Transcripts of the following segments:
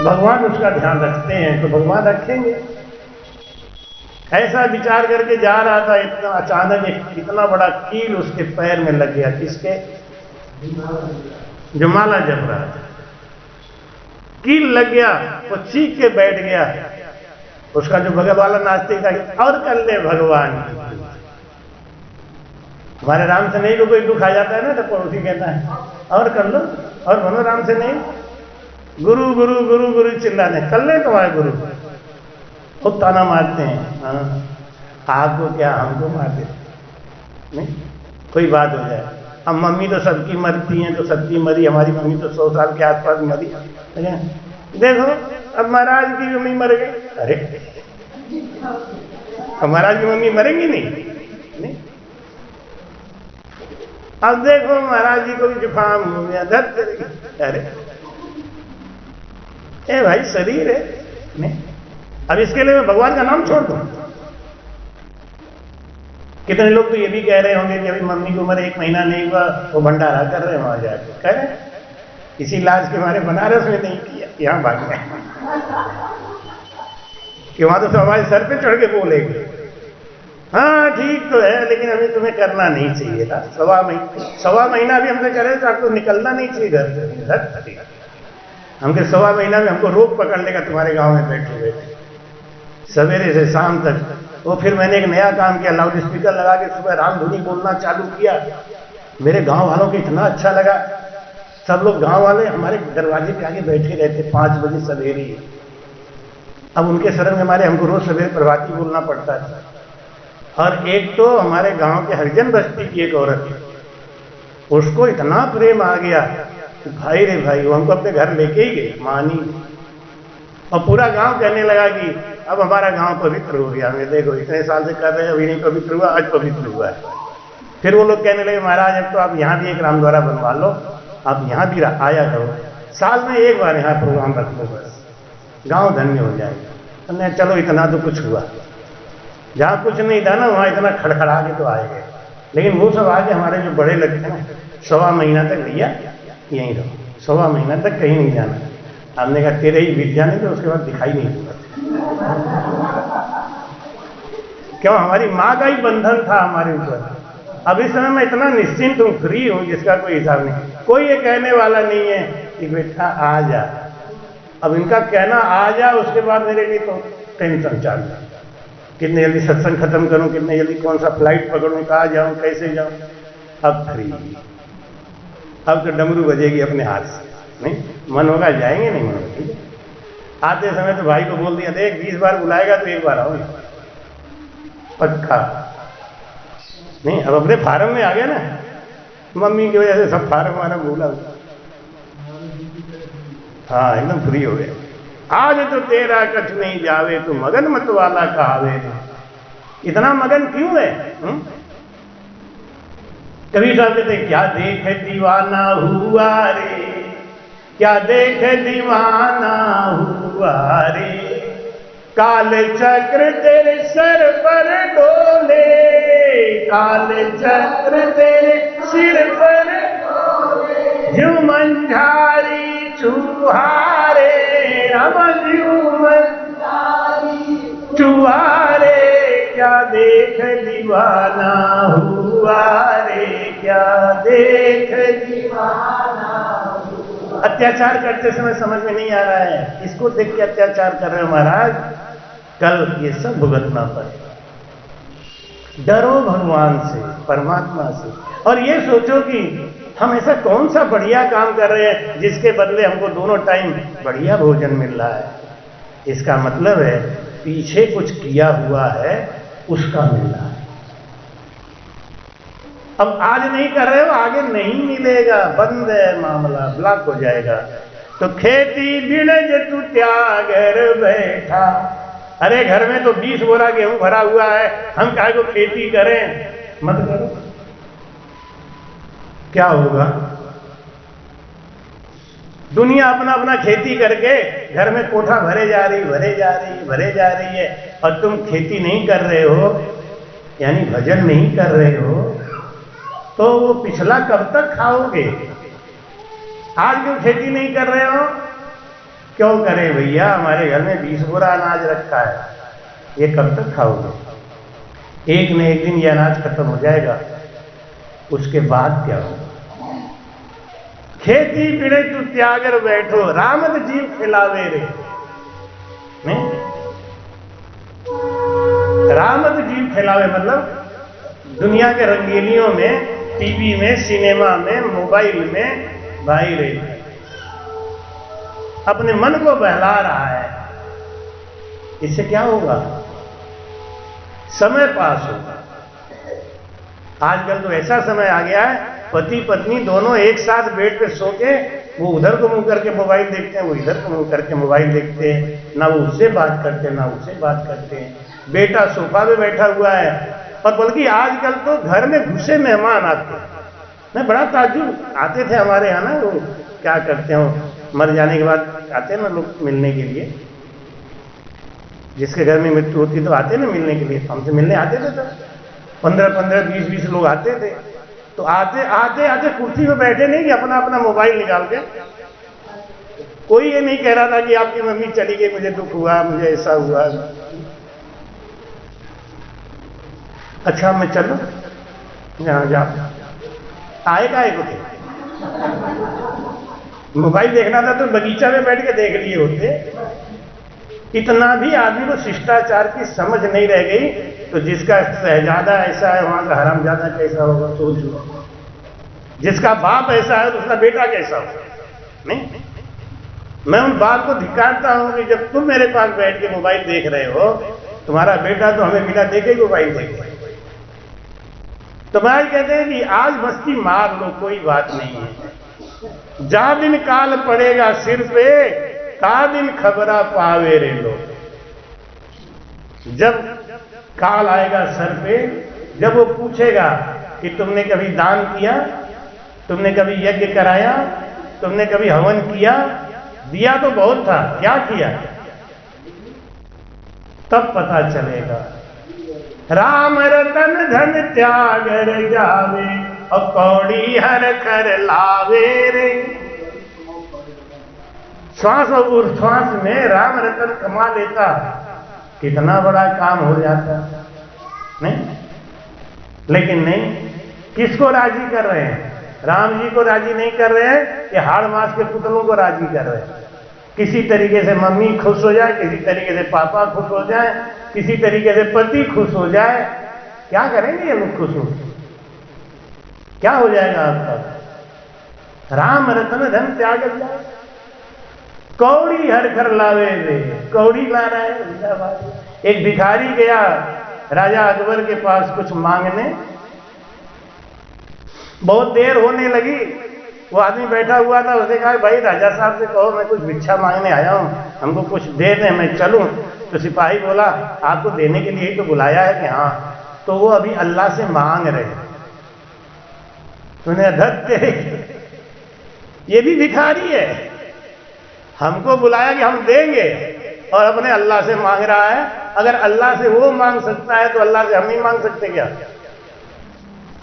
भगवान उसका ध्यान रखते हैं तो भगवान रखेंगे। ऐसा विचार करके जा रहा था, इतना अचानक एक इतना बड़ा कील उसके पैर में लग गया। किसके? जो माला जप रहा था। कील लग गया, वो चीख के बैठ गया। उसका जो बगल वाला नास्तिक था, और कर ले भगवान। हमारे राम से नहीं तो कोई दुख आ जाता है ना, तो पड़ोसी कहता है और कर लो, और बोलो राम से नहीं। गुरु गुरु गुरु गुरु चिल्लाने, कर ले तुम्हारे गुरु। खूब ताना मारते हैं। हाँ, आपको क्या, हमको मार देते नहीं, कोई बात हो जाए। अब मम्मी तो सबकी मरती हैं, तो सबकी मरी, हमारी मम्मी तो 100 साल के आसपास मरी। देखो अब महाराज की मम्मी मर गई। अरे अब महाराज की मम्मी मरेंगी नहीं? अब देखो महाराज जी को भी जुकाम हो गया, दर्द करेगी। अरे ए भाई, शरीर है नहीं, अब इसके लिए मैं भगवान का नाम छोड़ दूं? कितने लोग तो ये भी कह रहे होंगे कि अभी मम्मी की उम्र 1 महीना नहीं हुआ, वो भंडारा कर रहे हैं वहां जाकर। कह रहे इसी लाज के मारे बनारस में नहीं किया, यहां भाग गए कि वहां तो सब हमारे सर पे चढ़ के बोलेंगे। हाँ ठीक तो है, लेकिन अभी तुम्हें करना नहीं चाहिए था। 1.25 महीना भी हमसे करे तो आपको निकलना नहीं चाहिए घर से। हमके 1.25 महीना में हमको रोग पकड़ लेगा तुम्हारे गांव में बैठे बैठे सवेरे से शाम तक। वो फिर मैंने एक नया काम किया, लाउड स्पीकर लगा के सुबह रामधुनी बोलना चालू किया। मेरे गांव वालों को इतना अच्छा लगा। सब लोग गांव वाले हमारे दरवाजे पे आगे बैठे रहते 5 बजे सवेरे। अब उनके शरण में हमारे हमको रोज सवेरे प्रभाती बोलना पड़ता था। और एक तो हमारे गांव के हरिजन बस्ती की एक औरत, उसको इतना प्रेम आ गया कि भाई रे भाई, वो हमको अपने घर लेके ही गई, मानी। और पूरा गांव कहने लगा कि अब हमारा गांव पवित्र हो गया। हमें देखो इतने साल से कर रहे हैं, अभी नहीं पवित्र हुआ, आज पवित्र हुआ है। फिर वो लोग कहने लगे महाराज अब तो आप यहाँ भी एक रामद्वारा बनवा लो, आप यहाँ भी आया करो, साल में एक बार यहाँ प्रोग्राम रख लो, बस गांव धन्य हो जाएगा। हमने चलो इतना तो कुछ हुआ। जहाँ कुछ नहीं था ना, वहाँ इतना खड़खड़ा के तो आए गए। लेकिन वो सब आके हमारे जो बड़े लगते हैं ना, 1.25 महीना तक भैया यहीं रहो, 1.25 महीना तक कहीं नहीं जाना। हमने कहा तेरे ही बीत जाने तो उसके बाद दिखाई नहीं दूंगा। क्यों? हमारी माँ का ही बंधन था हमारे ऊपर। अब इस समय मैं इतना निश्चिंत हूँ, फ्री हूँ, जिसका कोई हिसाब नहीं। कोई ये कहने वाला नहीं है कि बेटा आ जा। अब इनका कहना आ जा, उसके बाद मेरे लिए तो टेंशन चालू है। कितने जल्दी सत्संग खत्म करूं, कितने जल्दी कौन सा फ्लाइट पकड़ूं, कहाँ जाऊं, कैसे जाऊं। अब फ्री, अब तो डमरू बजेगी अपने हाथ से। नहीं मन होगा जाएंगे, नहीं मन होगा ठीक है। आते समय तो भाई को बोल दिया, देख 20 बार बुलाएगा तो 1 बार आओ पक्का। नहीं अब अपने फार्म में आ गया ना, मम्मी की वजह से सब फार्म वार्म भूला। हाँ एकदम फ्री हो गए। आज तो तेरा कछ नहीं जावे, तू मगन मत वाला कहावे। इतना मगन क्यों है? कभी साहब कहते क्या देख दीवाना हुआ रे, क्या देख दीवाना हुआ रे, काल चक्र तेरे सर पर डोले, काल चक्र तेरे सिर पर डोले, झुमंझारी चुहारे, चुहारे, क्या देख दीवाना हुआ रे, क्या देख दीवाना। अत्याचार करते समय समझ में नहीं आ रहा है, इसको देख के अत्याचार कर रहे हो महाराज, कल ये सब भुगतना पड़ेगा। डरो भगवान से, परमात्मा से, और ये सोचो कि हम ऐसा कौन सा बढ़िया काम कर रहे हैं जिसके बदले हमको दोनों टाइम बढ़िया भोजन मिल रहा है। इसका मतलब है पीछे कुछ किया हुआ है, उसका मिल रहा है। अब आज नहीं कर रहे हो, आगे नहीं मिलेगा, बंद है मामला, ब्लॉक हो जाएगा। तो खेती बिणज तू त्यागर बैठा। अरे घर में तो 20 बोरा गेहूं भरा हुआ है, हम काहे को खेती करें? मत करो। क्या होगा? दुनिया अपना अपना खेती करके घर में कोठा भरे जा रही है, और तुम खेती नहीं कर रहे हो, यानी भजन नहीं कर रहे हो, तो वो पिछला कब तक खाओगे? आज क्यों खेती नहीं कर रहे हो? क्यों करे भैया, हमारे घर में 20 बोरा अनाज रखा है, ये कब तक खाओगे? एक न एक दिन ये अनाज खत्म हो जाएगा, उसके बाद क्या होगा? खेती पीड़े तू त्यागर बैठो, रामत जीव खिलावे रे। नहीं, रामत जीव खिलावे मतलब दुनिया के रंगीनियों में, टीवी में, सिनेमा में, मोबाइल में भाई रे अपने मन को बहला रहा है। इससे क्या होगा? समय पास होगा। आजकल तो ऐसा समय आ गया है, पति पत्नी दोनों एक साथ बेड पे सो के, वो उधर को मुंह करके मोबाइल देखते हैं, वो इधर को मुंह करके मोबाइल देखते हैं, ना वो उससे बात करते हैं ना उससे बात करते हैं। बेटा सोफा पे बैठा हुआ है, और बल्कि आजकल तो घर में घुसे मेहमान आते हैं। मैं बड़ा ताज्जुब, आते थे हमारे यहाँ ना, वो क्या करते हो, मर जाने के बाद आते हैं ना लोग मिलने के लिए, जिसके घर में मृत्यु होती तो आते ना मिलने के लिए, हमसे मिलने आते थे। तो 15-15, 20-20 लोग आते थे। तो आते आते आते कुर्सी पे बैठे नहीं कि अपना अपना मोबाइल निकाल के, कोई ये नहीं कह रहा था कि आपकी मम्मी चली गई, मुझे दुख हुआ, मुझे ऐसा हुआ। अच्छा मैं चलो, जहां जा आए का को थे, मोबाइल देखना था तो बगीचा में बैठ के देख लिए होते। इतना भी आदमी को शिष्टाचार की समझ नहीं रह गई, तो जिसका शहजादा ऐसा है वहां का हरामजादा कैसा होगा सोचो। जिसका बाप ऐसा है तो उसका बेटा कैसा होगा? नहीं, मैं उन बाप को धिक्कारता हूं कि जब तुम मेरे पास बैठ के मोबाइल देख रहे हो, तुम्हारा बेटा तो हमें बिना देखे ही मोबाइल देखे। तो भाई कहते हैं कि आज मस्ती मार लो, कोई बात नहीं है, जा दिन काल पड़ेगा सिर पे, का दिन खबरा पावे रे लो। जब काल आएगा सर पे, जब वो पूछेगा कि तुमने कभी दान किया, तुमने कभी यज्ञ कराया, तुमने कभी हवन किया, दिया तो बहुत था, क्या किया, तब पता चलेगा। राम रतन धन त्याग जावे, और कौड़ी हर कर लावे रे। श्वास और उच्छ्वास में राम रतन कमा लेता, कितना बड़ा काम हो जाता। नहीं, लेकिन नहीं, किसको राजी कर रहे हैं? राम जी को राजी नहीं कर रहे हैं, ये हाड़ मास के पुतलों को राजी कर रहे हैं। किसी तरीके से मम्मी खुश हो जाए, किसी तरीके से पापा खुश हो जाए, किसी तरीके से पति खुश हो जाए। क्या करेंगे ये लोग खुश हो? क्या हो जाएगा आपका? राम रतन धन त्याग जाए, कौड़ी हर कर लावे रे। कौड़ी ला रहा है। एक भिखारी गया राजा अकबर के पास कुछ मांगने, बहुत देर होने लगी, वो आदमी बैठा हुआ था, उसने कहा भाई राजा साहब से कहो मैं कुछ भिक्षा मांगने आया हूं, हमको कुछ दे दें, मैं चलूं। तो सिपाही बोला आपको देने के लिए ही तो बुलाया है कि हाँ, तो वो अभी अल्लाह से मांग रहे। तूने धत्ते, ये भी भिखारी है, हमको बुलाया कि हम देंगे, और अपने अल्लाह से मांग रहा है। अगर अल्लाह से वो मांग सकता है तो अल्लाह से हम नहीं मांग सकते क्या?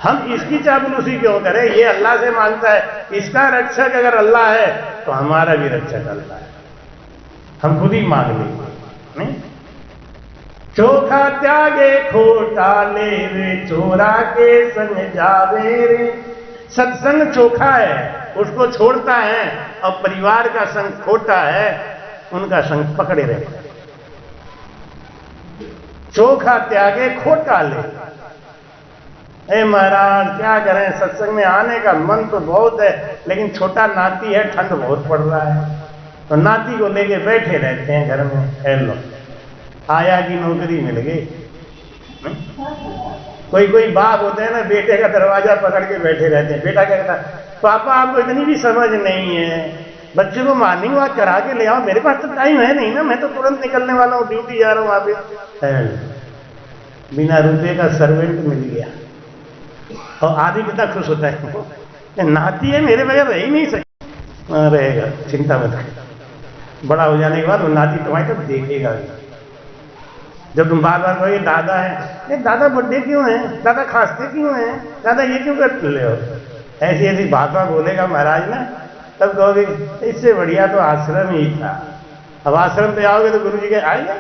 हम इसकी चापलूसी क्यों करें? ये अल्लाह से मांगता है, इसका रक्षक अगर अल्लाह है तो हमारा भी रक्षक अल्लाह है, हम खुद ही मांग लेंगे। नहीं, चोखा त्यागे खोटा ले रे, चोरा के संग जावे रे। सत्संग चोखा है, उसको छोड़ता है, और परिवार का संग खोटा है, उनका संग पकड़े रहता है। चोखा त्यागे खोटा ले। ए महाराज क्या करें, सत्संग में आने का मन तो बहुत है, लेकिन छोटा नाती है, ठंड बहुत पड़ रहा है, तो नाती को लेके बैठे रहते हैं घर में। हेलो, आया की नौकरी मिल गई। कोई कोई बाप होते हैं ना, बेटे का दरवाजा पकड़ के बैठे रहते हैं। बेटा क्या कहता है, पापा आपको इतनी भी समझ नहीं है, बच्चे को मॉर्निंग वॉक करा के ले आओ। मेरे पास तो टाइम है नहीं ना, मैं तो तुरंत निकलने वाला हूँ, ड्यूटी जा रहा हूँ वहां पे। बिना रुपये का सर्वेंट मिल गया, और आदमी कितना खुश होता है, नाती है मेरे बगैर रह ही नहीं सकता। रहेगा, चिंता मत कर, बड़ा हो जाने के बाद वो नाती तुम्हारी तरफ देखेगा। जब तुम बार बार कहोगे दादा है, दादा बर्थडे क्यों है, दादा खांसते क्यों है, दादा ये क्यों कर ले हो, ऐसी ऐसी बात बोलेगा महाराज ना, तब कहोगे इससे बढ़िया तो आश्रम ही था। अब आश्रम पे आओगे तो गुरु जी के आएगा,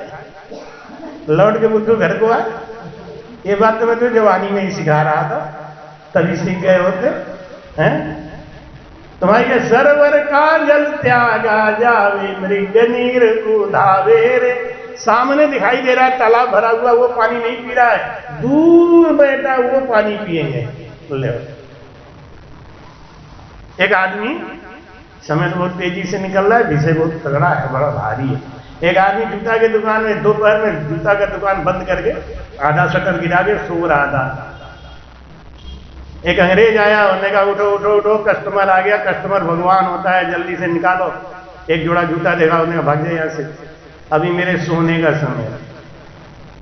लौट के बुद्धू घर को आए। ये बात तो मैं तो जवानी में ही सिखा रहा था, तभी सीख गए होते हैं। तुम्हारी के सरवर का जल त्यागा जावे, मृग नीर को धावे रे। सामने दिखाई दे रहा है तालाब भरा हुआ, वो पानी नहीं पी रहा है, दूर बैठा वो पानी पिएंगे। ले एक आदमी, समय तो बहुत तेजी से निकल रहा है, विषय बहुत तगड़ा है, बड़ा भारी है। एक आदमी जूता की दुकान में दोपहर में जूता का दुकान बंद करके आधा शटर गिरा के सो रहा था। एक अंग्रेज आया, उन्होंने कहा उठो उठो उठो, कस्टमर आ गया। कस्टमर भगवान होता है, जल्दी से निकालो। एक जोड़ा जूता देखा, उन्होंने भाग जाए यहाँ से, अभी मेरे सोने का समय,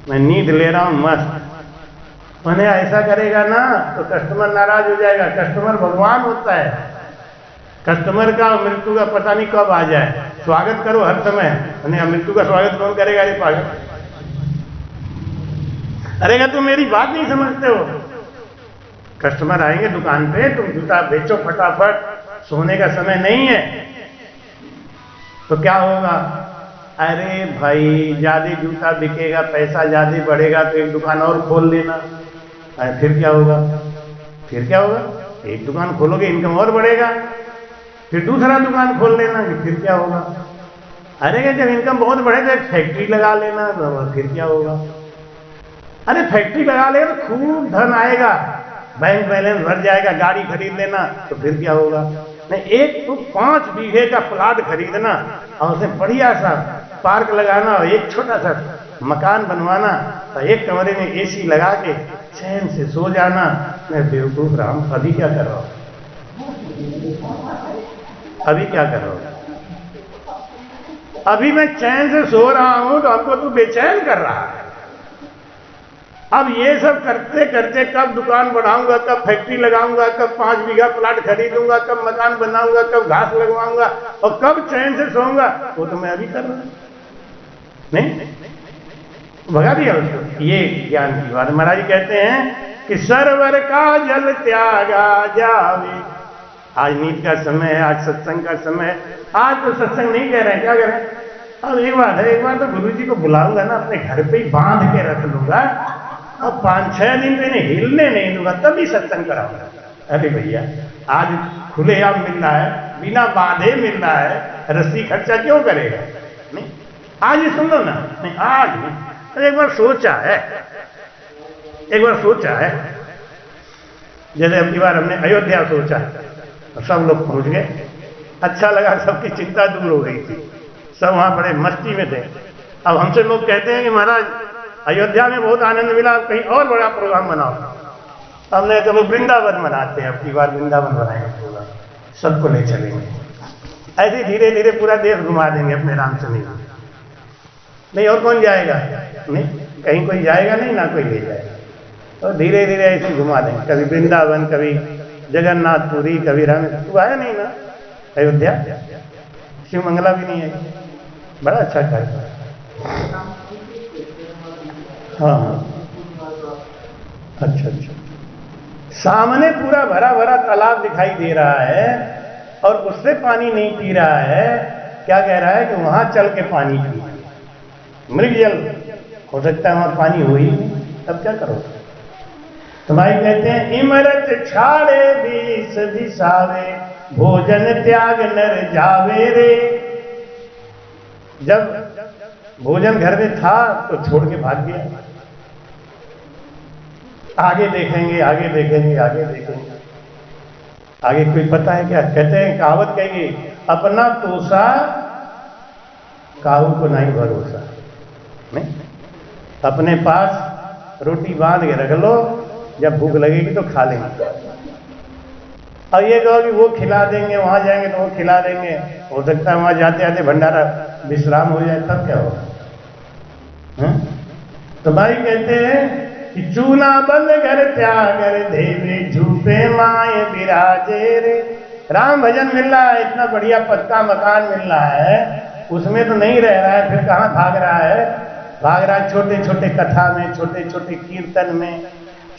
मैं नींद ले रहा हूं मस्त। उन्हें ऐसा करेगा ना तो कस्टमर नाराज हो जाएगा। कस्टमर भगवान होता है, कस्टमर का मृत्यु का पता नहीं कब आ जाए, स्वागत करो हर समय। उन्हें मृत्यु का स्वागत कौन करेगा? ये पागल। अरे तुम मेरी बात नहीं समझते हो। कस्टमर आएंगे दुकान पे, तुम जूता बेचो फटाफट, सोने का समय नहीं है। तो क्या होगा? अरे भाई ज्यादा जूता बिकेगा, पैसा ज्यादा बढ़ेगा तो एक दुकान और खोल लेना। फिर क्या होगा? फिर क्या होगा? एक दुकान खोलोगे इनकम और बढ़ेगा, फिर दूसरा दुकान खोल लेना, फिर क्या होगा? अरे जब इनकम बहुत बढ़े तो एक फैक्ट्री लगा लेना, तो फिर क्या होगा? अरे फैक्ट्री लगा लेगा तो खूब धन आएगा, बैंक बैलेंस भर जाएगा, गाड़ी खरीद लेना, तो फिर क्या होगा? नहीं, एक तो 5 बीघे का प्लाट खरीदना और उसमें बढ़िया सा पार्क लगाना और एक छोटा सा मकान बनवाना, तो एक कमरे में एसी लगा के चैन से सो जाना। मैं बेवकूफ राम, अभी क्या कर रहा हूं? अभी क्या कर रहा हूं? अभी मैं चैन से सो रहा हूं तो हमको तू बेचैन कर रहा है। अब ये सब करते करते कब दुकान बढ़ाऊंगा, कब फैक्ट्री लगाऊंगा, कब 5 बीघा प्लाट खरीदूंगा, कब मकान बनाऊंगा, कब घास लगवाऊंगा और कब चैन से सोऊंगा, वो तो मैं अभी कर रहा हूं। नहीं भगा दिया उसको। ये ज्ञान की बात। महाराज जी कहते हैं कि सरवर का जल त्यागा जावे। आज नीत का समय है, आज सत्संग का समय है। आज तो सत्संग नहीं कह रहे हैं, क्या कह रहे हैं? अब एक बात है, एक बार तो गुरु जी को बुलाऊंगा ना, अपने घर पे ही बांध के रख लूंगा और 5-6 दिन तो इन्हें हिलने नहीं दूंगा, तभी सत्संग कराऊंगा। अरे भैया आज खुलेआम मिल रहा है, बिना बांधे मिल रहा है, रस्सी खर्चा क्यों करेगा? नहीं आज ही सुन लो ना। नहीं आज नहीं, तो एक बार सोचा है, एक बार सोचा है। जैसे अब की बार हमने अयोध्या सोचा और सब लोग पहुंच गए, अच्छा लगा, सबकी चिंता दूर हो गई थी, सब वहां बड़े मस्ती में थे। अब हमसे लोग कहते हैं कि महाराज अयोध्या में बहुत आनंद मिला, कहीं और बड़ा प्रोग्राम बनाओ। हमने कहा वृंदावन बनाते हैं, अब की बार वृंदावन बनाएंगे प्रोग्राम, सबको ले चलेंगे। ऐसे धीरे धीरे पूरा देश घुमा देंगे अपने राम से। नहीं और कौन जाएगा? नहीं कहीं कोई जाएगा नहीं, ना कोई ले जाएगा, तो धीरे धीरे ऐसे घुमा देंगे। कभी वृंदावन, कभी जगन्नाथपुरी, कभी राम। तू आया नहीं ना अयोध्या? शिव मंगला भी नहीं है, बड़ा अच्छा कार्यक्रम। हाँ अच्छा अच्छा। सामने पूरा भरा भरा तालाब दिखाई दे रहा है और उससे पानी नहीं पी रहा है। क्या कह रहा है कि वहां चल के पानी पी, मृग जल हो सकता है वहां पानी हो ही नहीं, तब क्या करो? तो भाई कहते हैं इमरत छाड़े बीस बिसावे, भोजन त्याग नर जावे रे। जब भोजन घर में था तो छोड़ के भाग गया। आगे देखेंगे, आगे देखेंगे, आगे देखेंगे, आगे कोई पता है क्या? कहते हैं कहावत कहेगी, अपना तोसा काहू को नहीं भरोसा। नहीं अपने पास रोटी बांध के रख लो, जब भूख लगेगी तो खा लेंगे। अब ये कहो कि वो खिला देंगे, वहां जाएंगे तो वो खिला देंगे, हो सकता है वहां जाते आते भंडारा विश्राम हो जाए, तब क्या होगा? तो भाई कहते हैं कि चूना बंद कर त्यागर देवे, झूपे माए विराजे रे। राम भजन मिल रहा है, इतना बढ़िया पक्का मकान मिल रहा है, उसमें तो नहीं रह रहा है, फिर कहाँ भाग रहा है? भाग रहा है छोटे छोटे कथा में, छोटे छोटे कीर्तन में,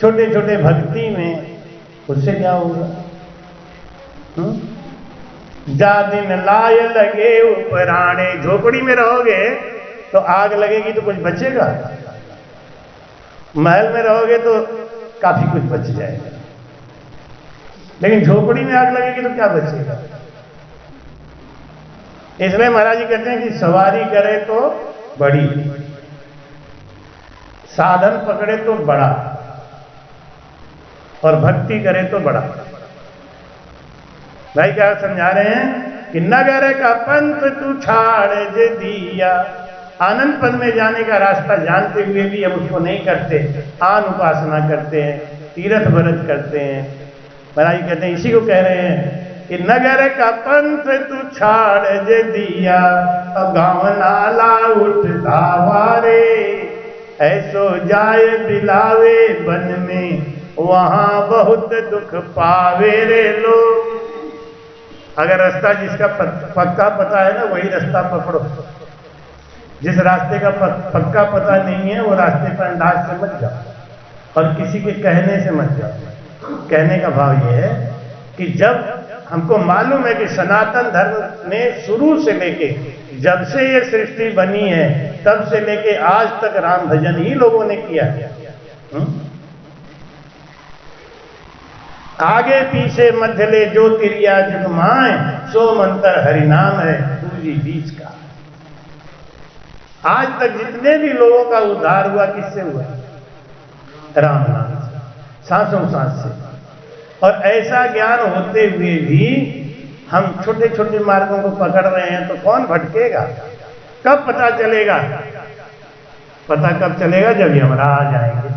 छोटे छोटे भक्ति में। उससे क्या होगा? जा दिन लाय लगे उपराणे, झोपड़ी में रहोगे तो आग लगेगी तो कुछ बचेगा, महल में रहोगे तो काफी कुछ बच जाएगा, लेकिन झोपड़ी में आग लगेगी तो क्या बचेगा। इसलिए महाराज जी कहते हैं कि सवारी करे तो बड़ी, साधन पकड़े तो बड़ा, और भक्ति करे तो बड़ा। भाई क्या समझा रहे हैं कि नगर का पंथ तू छाड़ जे दिया, आनंद पद में जाने का रास्ता जानते हुए भी हम उसको नहीं करते, आन उपासना करते हैं, तीर्थ व्रत करते हैं। महाराज जी कहते हैं, इसी को कह रहे हैं कि नगर का पंथ तू छाड़ जे दिया, अब गाँव नाला उठता वारे, ऐसो जाए बिलावे बन में, वहां बहुत दुख पावे रे लोग। अगर रास्ता जिसका पक्का पता है ना वही रास्ता पकड़ो, जिस रास्ते का पक्का पता नहीं है वो रास्ते पर अंदाज से मत जाओ, और किसी के कहने से मत जाओ। कहने का भाव ये है कि जब हमको मालूम है कि सनातन धर्म में शुरू से लेके जब से ये सृष्टि बनी है तब से लेके आज तक राम भजन ही लोगों ने किया है। आगे पीछे मध्यले जो तिरिया जुगमाए, सो मंत्र हरिनाम है पूजी बीच का। आज तक जितने भी लोगों का उद्धार हुआ किससे हुआ? राम नाम से, सांसों सांस से। और ऐसा ज्ञान होते हुए भी हम छोटे छोटे मार्गों को पकड़ रहे हैं तो कौन भटकेगा? कब पता चलेगा? पता कब चलेगा? जब यमराज आएंगे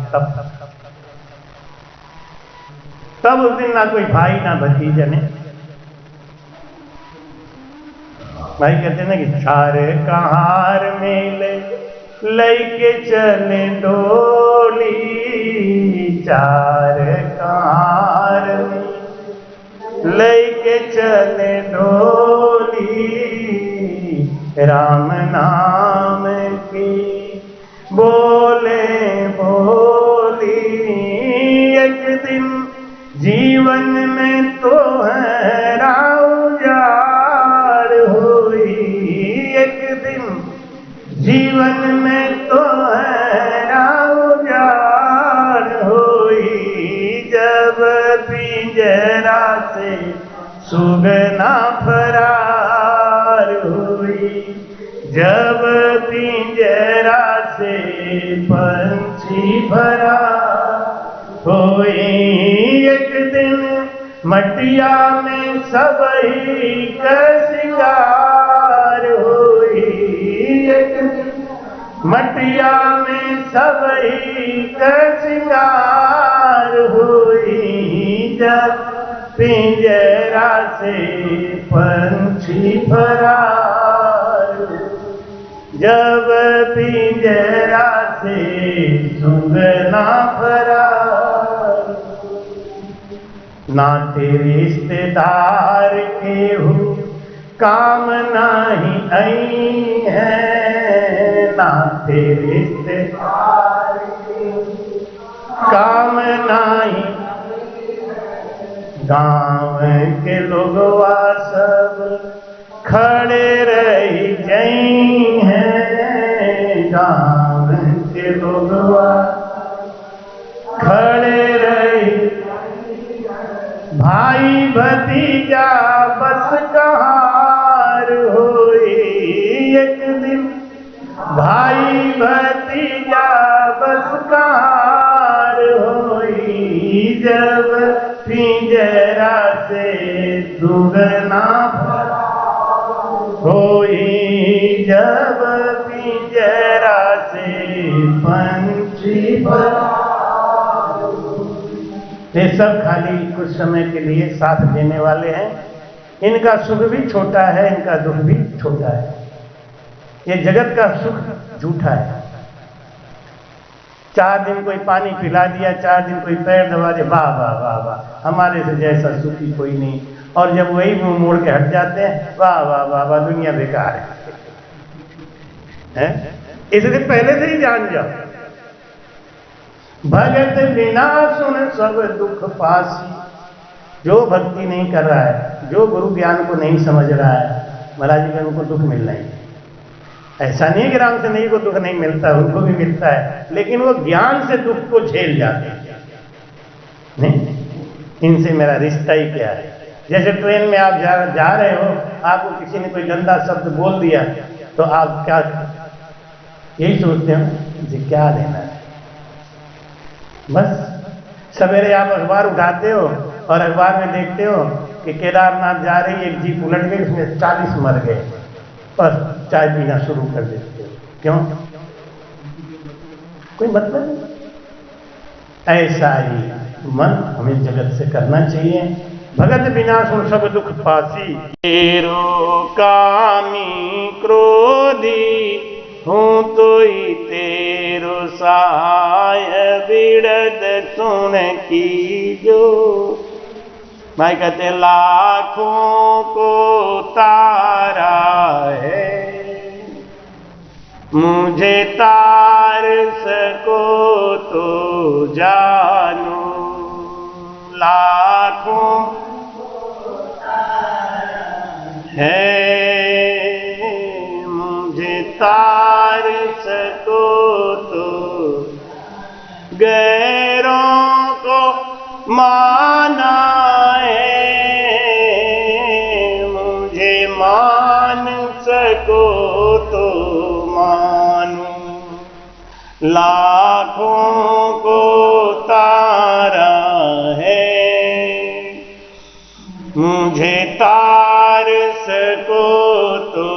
तब उस दिन ना कोई भाई ना भतीजा ने। भाई कहते हैं ना कि चार कहार में लैके चले डोली, चार कहार में लैके चले डोली, राम नाम की बोले बोली। एक दिन जीवन में तो है उजाड़ हुई, एक दिन जीवन में तो है उजाड़ हुई, जब पिंजरा से सुगना फरार हुई, जब पिंजरा से पंछी फरार होई। एक दिन मटिया में सबही का शिकार हुई, एक दिन मटिया में सबही का शिकार हुई, जब पिंजरा से पंछी फरार, जब पिंजरा से सुगना फरार। ना तेरे रिश्तेदार के हो काम नहीं आई है, ना तेरे रिश्तेदार के काम नहीं, गांव के लोगवा सब खड़े रही जई हैं, गांव के लोगवा खड़े रही, भाई भतीजा बस कहार हुई, एक दिन भाई भतीजा बस कहार हुई, जब पिंजरा से दुगना होई, जब पिंजरा से पंछी फरार। ये सब खाली कुछ समय के लिए साथ देने वाले हैं, इनका सुख भी छोटा है, इनका दुख भी छोटा है। ये जगत का सुख झूठा है। 4 दिन कोई पानी पिला दिया, 4 दिन कोई पैर दबा दे, वाह वाह वाह वाह, हमारे से जैसा सुखी कोई नहीं। और जब वही मुंह मोड़ के हट जाते हैं, वाह वाह वाह वाह, दुनिया बेकार है। इसलिए पहले से ही जान जाओ, भगत बिना सुन सब दुख पासी। जो भक्ति नहीं कर रहा है जो गुरु ज्ञान को नहीं समझ रहा है महाराज जी उनको दुख मिलना ही। ऐसा नहीं कि राम से नहीं को दुख नहीं मिलता, उनको भी मिलता है, लेकिन वो ज्ञान से दुख को झेल जाते हैं। नहीं, इनसे मेरा रिश्ता ही क्या है। जैसे ट्रेन में आप जा रहे हो, आपको किसी ने कोई गंदा शब्द बोल दिया तो आप क्या यही सोचते हो मुझे क्या लेना है। बस सवेरे आप अखबार उठाते हो और अखबार में देखते हो कि केदारनाथ जा रही एक जीप उलट गई, उसमें 40 मर गए, बस चाय पीना शुरू कर देते हो। क्यों? कोई मतलब नहीं। ऐसा ही मन हमें जगत से करना चाहिए। भगत बिना सुन सब दुख पासी, तेरो कामी क्रोधी हूँ तो ही तेरो सहाय बिरद सुन की जो। भाई कहते लाखों को तारा है, मुझे तार सको तो जानू। लाखों है, मुझे तार सको तो गैरों को माना है, मुझे मान सको तो मानू। लाखों को तारा है, मुझे तार सको तो।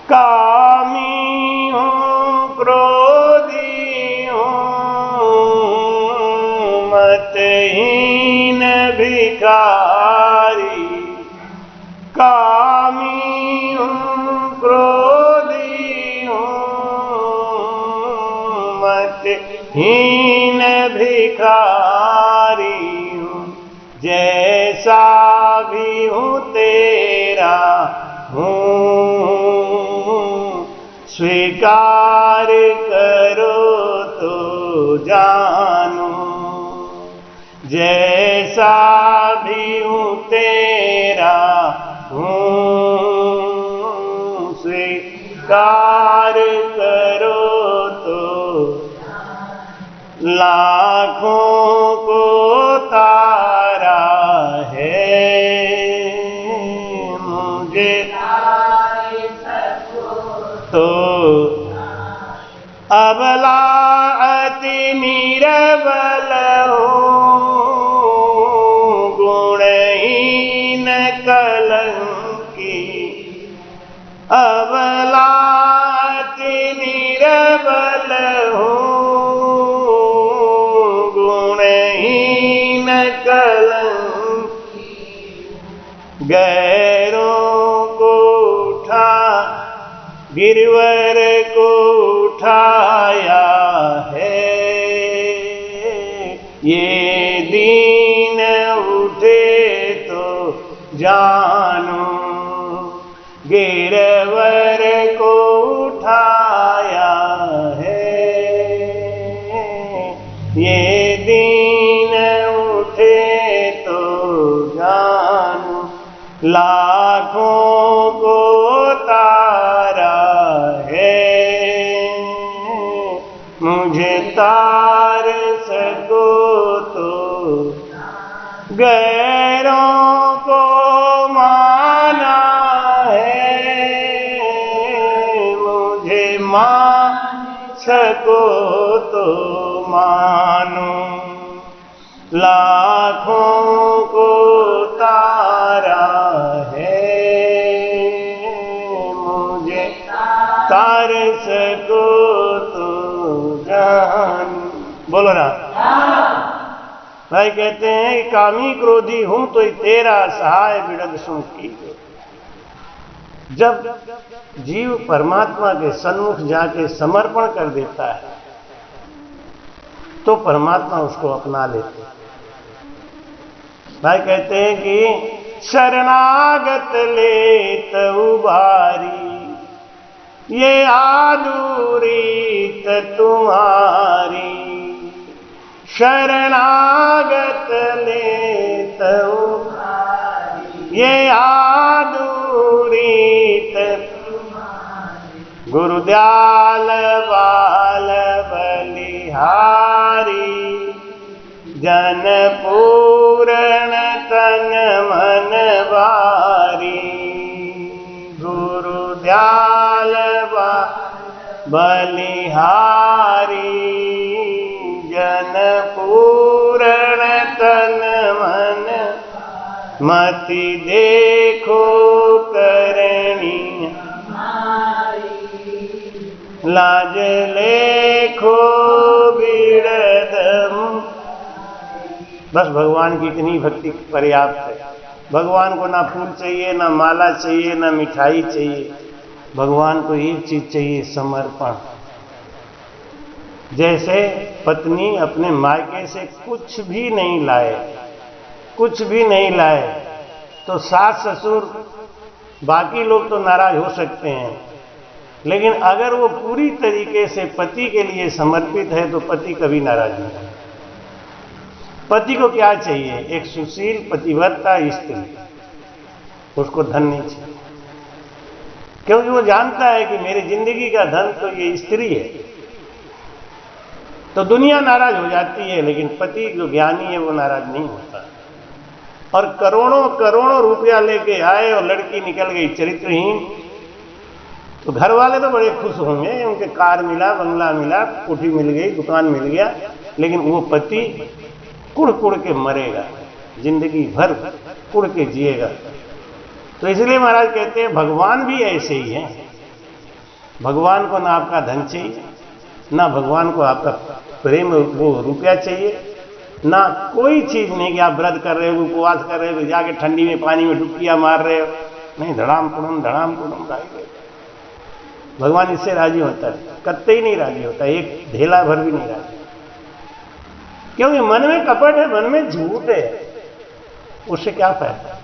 कामी हूँ क्रोधी हूँ मतहीन भिखारी। कामी हूँ क्रोधी हूँ मतहीन भिखारी हूँ। जैसा भी हूँ तेरा हूँ, स्वीकार करो तो जानू। जैसा भी हूँ तेरा हूँ, स्वीकार करो तो। लाखों को तारा है, मुझे तो अबला अति निरबल हूँ, गुणहीन कलंकी। अबला अति निरबल हूँ, गुणहीन कलंकी। गैरों को उठा गिरवर को उठाया है, ये दीन उठे तो जानू। गिरवर को उठाया है, ये दीन उठे तो जानू। लाखों को तारा है, मुझे तार सको तो। गैरों को माना है, मुझे मान सको तो मानू। लाखों को तारा है, मुझे तार सको तो जान। बोलो ना। भाई कहते हैं कि कामी क्रोधी हूं तो तेरा सहाय बिरद सुन कीजिए। जब जीव परमात्मा के सन्मुख जाके समर्पण कर देता है तो परमात्मा उसको अपना लेते हैं। भाई कहते हैं कि शरणागत लेत उबारी, ये आदुरीत तुम्हारी। शरणागत लेत तऊ ये आदूरीत गुरुदयाल बाल बलिहारी जन पूरण तन मन वारी गुरुदयाल बलिहारी जन पूरण तन मन मति देखो करणी लाज लेखो बिरदम। बस भगवान की इतनी भक्ति पर्याप्त है। भगवान को ना फूल चाहिए, ना माला चाहिए, ना मिठाई चाहिए। भगवान को एक चीज चाहिए, समर्पण। जैसे पत्नी अपने मायके से कुछ भी नहीं लाए, कुछ भी नहीं लाए, तो सास ससुर बाकी लोग तो नाराज हो सकते हैं, लेकिन अगर वो पूरी तरीके से पति के लिए समर्पित है तो पति कभी नाराज नहीं होगा। पति को क्या चाहिए? एक सुशील पतिव्रता स्त्री। उसको धन नहीं चाहिए, क्योंकि वो जानता है कि मेरी जिंदगी का धन तो ये स्त्री है। तो दुनिया नाराज हो जाती है, लेकिन पति जो ज्ञानी है वो नाराज नहीं होता। और करोड़ों करोड़ों रुपया लेके आए और लड़की निकल गई चरित्रहीन, तो घर वाले तो बड़े खुश होंगे, उनके कार मिला, बंगला मिला, कोठी मिल गई, दुकान मिल गया, लेकिन वो पति कुड़ कुड़ के मरेगा, जिंदगी भर कुड़ के जिएगा। तो इसलिए महाराज कहते हैं भगवान भी ऐसे ही हैं। भगवान को ना आपका धन चाहिए, ना भगवान को आपका प्रेम वो रुपया चाहिए, ना कोई चीज नहीं कि आप व्रत कर रहे हो, उपवास कर रहे हो, जाके ठंडी में पानी में डुबकियां मार रहे हो। नहीं, धड़ाम कुड़म राई। भगवान इससे राजी होता है? कत्ते ही नहीं राजी होता, एक ढेला भर भी नहीं राजी। क्योंकि मन में कपट है, मन में झूठ है, उससे क्या फायदा?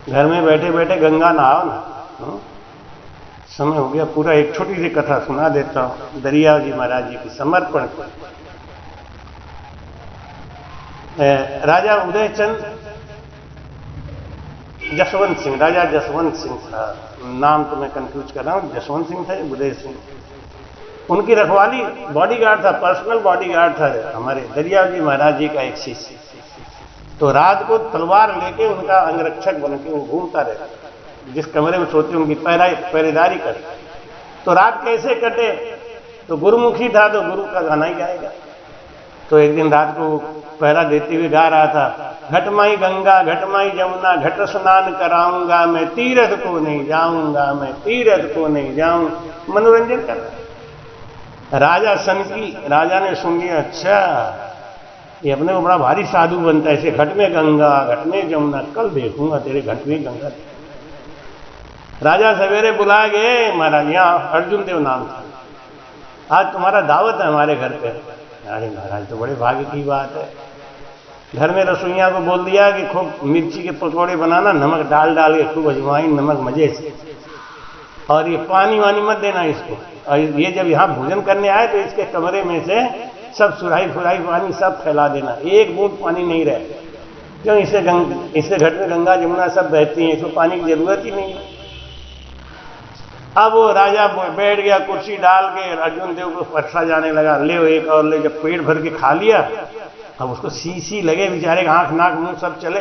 घर में बैठे बैठे गंगा नहाओ ना। समय हो गया पूरा। एक छोटी सी कथा सुना देता हूं दरिया जी महाराज जी की समर्पण। राजा उदयचंद जसवंत सिंह, राजा जसवंत सिंह था, नाम तो मैं कंफ्यूज कर रहा हूं, जसवंत सिंह थे, उदय सिंह। उनकी रखवाली बॉडीगार्ड था, पर्सनल बॉडीगार्ड था हमारे दरिया जी महाराज जी का एक शिष्य। तो रात को तलवार लेके उनका अंगरक्षक बन के वो घूमता रहता, जिस कमरे में सोते उनकी पहरेदारी कर। तो रात कैसे कटे? तो गुरुमुखी था तो गुरु का गाना ही गाएगा। तो एक दिन रात को पहरा देते हुए गा रहा था, घटमाई गंगा घटमाई जमुना घट स्नान कराऊंगा, मैं तीर्थ को नहीं जाऊंगा, मैं तीर्थ को नहीं जाऊं। मनोरंजन कर राजा सनकी। राजा ने सुन लिया, अच्छा ये अपने को बड़ा भारी साधु बनता है, ऐसे घट में गंगा घट में जमुना, कल देखूंगा तेरे घट में गंगा। राजा सवेरे बुला गए, महाराज यहाँ अर्जुन देव नाम था, आज तुम्हारा दावत है हमारे घर पे। अरे महाराज तो बड़े भाग्य की बात है। घर में रसोइया को बोल दिया कि खूब मिर्ची के पकौड़े बनाना, नमक डाल डाल के खूब अजवाइन नमक मजे से, और ये पानी वानी मत देना इसको। और ये जब यहाँ भोजन करने आए तो इसके कमरे में से सब सुराही फुराही पानी सब फैला देना, एक बूंद पानी नहीं रहे। क्यों? इससे घट में गंगा जमुना सब बहती हैं, इसको पानी की जरूरत ही नहीं है। अब वो राजा बैठ गया कुर्सी डाल के, अर्जुन देव को परसा जाने लगा, ले एक और ले। जब पेट भर के खा लिया, अब उसको सी लगे बेचारे, आंख नाक मुंह सब चले,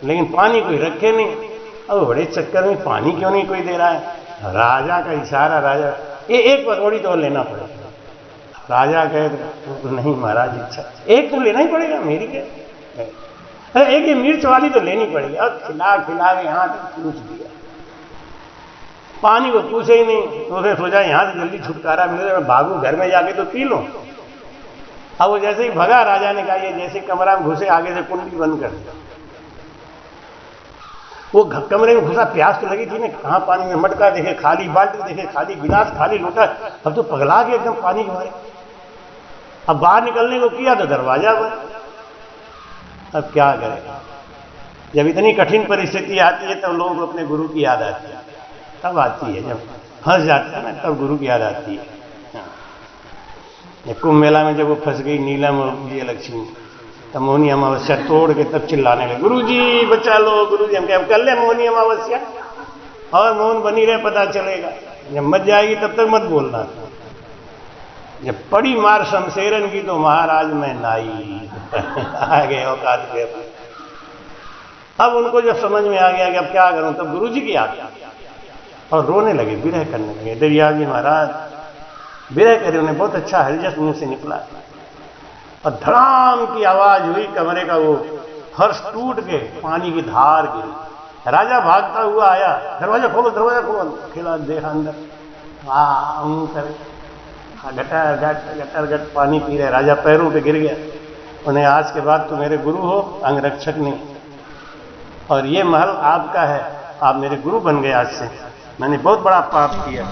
लेकिन पानी कोई रखे नहीं। अब बड़े चक्कर में पानी क्यों नहीं कोई दे रहा है? राजा का इशारा, राजा ये एक पकौड़ी तो लेना पड़ेगा। राजा कहे तो नहीं महाराज, इच्छा एक तो लेना ही पड़ेगा, मेरी क्या? अरे एक ये मिर्च वाली तो लेनी पड़ेगी। अब खिला खिला के यहाँ तक पूछ दिया, पानी को पूछे ही नहीं। तो उसने सोचा यहां से जल्दी छुटकारा मिले, मैं भागू घर में जाके तो पी लूं। अब वो जैसे ही भगा, राजा ने कहा ये जैसे कमरा में घुसे, आगे से कुंडी बंद कर दिया। वो कमरे में घुसा, प्यास तो लगी थी ना, कहां पानी में मटका देखे खाली, बाल्टी देखे खाली, गिलास खाली, लोटा। अब तो पगला के एकदम पानी के मारे। अब बाहर निकलने को किया तो दरवाजा बंद। अब क्या करेगा? जब इतनी कठिन परिस्थिति आती है तब लोगों को अपने गुरु की याद आती है। तब आती है जब फंस जाता है ना, तब गुरु की याद आती है। कुंभ मेला में जब वो फंस गई नीलम और विजय लक्ष्मी, तो मोहनी अमावस्या तोड़ के तब चिल्लाने लगे, गुरुजी बचा लो, गुरुजी। हम क्या कर ले मोहनी अमावस्या, और मौन बनी रहे, पता चलेगा। जब मच जाएगी तब तक मत बोलना। जब पड़ी मार शमशेरन की तो महाराज मैं नाई आ गए औकात के। अब उनको जब समझ में आ गया कि अब क्या करूं, तब गुरुजी की आ गया और रोने लगे, विरह करने लगे। दरिया जी महाराज विरह करे, उन्हें बहुत अच्छा हरिजस मुंह से निकला और धड़ाम की आवाज हुई, कमरे का वो फर्श टूट के पानी की धार गिरी। राजा भागता हुआ आया, दरवाजा खोलो, दरवाजा खोलो। खिला देखा अंदर करे गटर गट पानी पी रहे। राजा पैरों पे गिर गया। उन्हें, आज के बाद तो मेरे गुरु हो, अंगरक्षक नहीं, और ये महल आपका है, आप मेरे गुरु बन गए। आज से मैंने बहुत बड़ा पाप किया।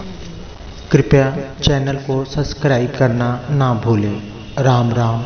कृपया चैनल को सब्सक्राइब करना ना भूलें। राम राम।